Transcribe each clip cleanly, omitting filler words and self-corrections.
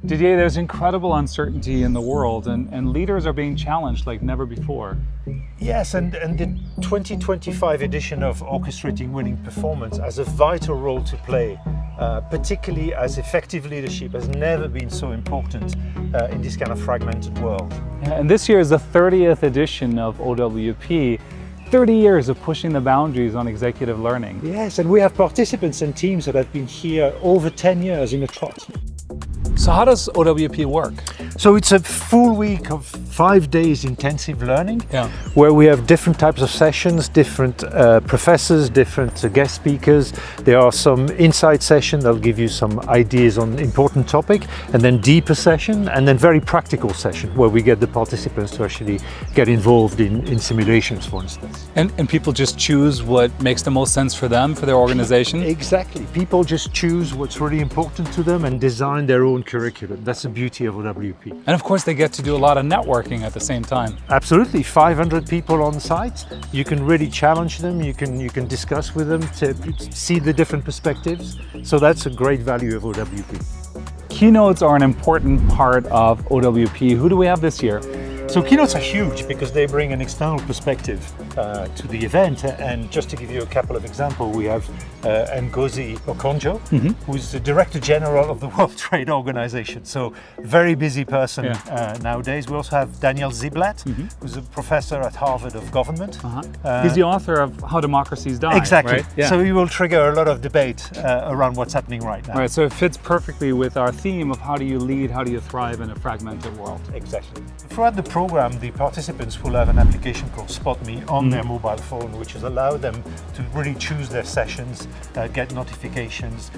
Didier, there's incredible uncertainty in the world, and leaders are being challenged like never before. Yes, and the 2025 edition of Orchestrating Winning Performance has a vital role to play, particularly as effective leadership has never been so important in this kind of fragmented world. And this year is the 30th edition of OWP. 30 years of pushing the boundaries on executive learning. Yes, and we have participants and teams that have been here over 10 years in a trot. So how does OWP work? So it's a full week of 5 days intensive learning, Yeah. where we have different types of sessions, different professors, different guest speakers. There are some insight sessions that'll give you some ideas on important topic, and then deeper session, and then very practical session where we get the participants to actually get involved in simulations, for instance. And people just choose what makes the most sense for them, for their organization? Exactly. People just choose what's really important to them and design their own curriculum. That's the beauty of OWP. And of course they get to do a lot of networking at the same time. Absolutely, 500 people on site. You can really challenge them. You can discuss with them to see the different perspectives. So that's a great value of OWP. Keynotes are an important part of OWP. Who do we have this year? So keynotes are huge because they bring an external perspective to the event. And just to give you a couple of examples, we have Ngozi Okonjo, who's the Director General of the World Trade Organization. So very busy person nowadays. We also have Daniel Ziblatt, who's a professor at Harvard of Government. He's the author of How Democracies Die. Exactly. Right? Yeah. So he will trigger a lot of debate around what's happening right now. Right, so it fits perfectly with our theme of how do you lead, how do you thrive in a fragmented world. Exactly. Throughout the program, the participants will have an application called Spot Me on their mobile phone, which has allowed them to really choose their sessions, get notifications,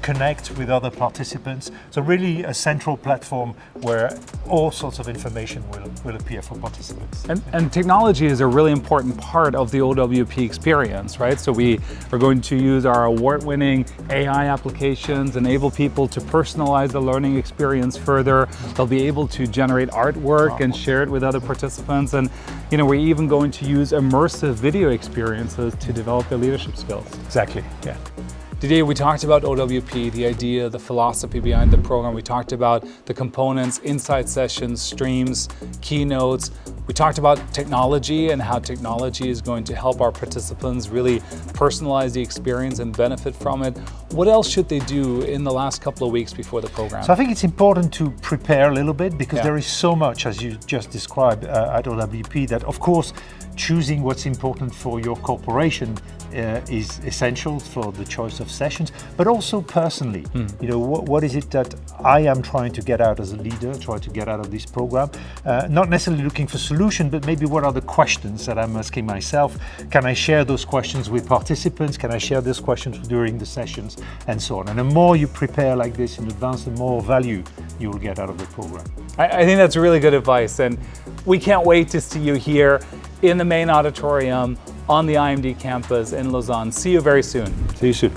connect with other participants. So really a central platform where all sorts of information will appear for participants. And technology is a really important part of the OWP experience, right? So we are going to use our award-winning AI applications, enable people to personalize the learning experience further. They'll be able to generate artwork and share it with other participants. And we're even going to use immersive video experiences to develop their leadership skills. Exactly, yeah. Didier, we talked about OWP, the idea, the philosophy behind the program. We talked about the components, insight sessions, streams, keynotes. We talked about technology and how technology is going to help our participants really personalize the experience and benefit from it. What else should they do in the last couple of weeks before the program? So I think it's important to prepare a little bit because there is so much, as you just described, at OWP that, of course, choosing what's important for your corporation is essential for the choice of sessions, but also personally. What is it that I am trying to get out as a leader, try to get out of this program? Not necessarily looking for solution, but maybe what are the questions that I'm asking myself? Can I share those questions with participants? Can I share those questions during the sessions? And so on. And the more you prepare like this in advance, the more value you will get out of the program. I think that's really good advice, and we can't wait to see you here in the main auditorium on the IMD campus in Lausanne. See you very soon. See you soon.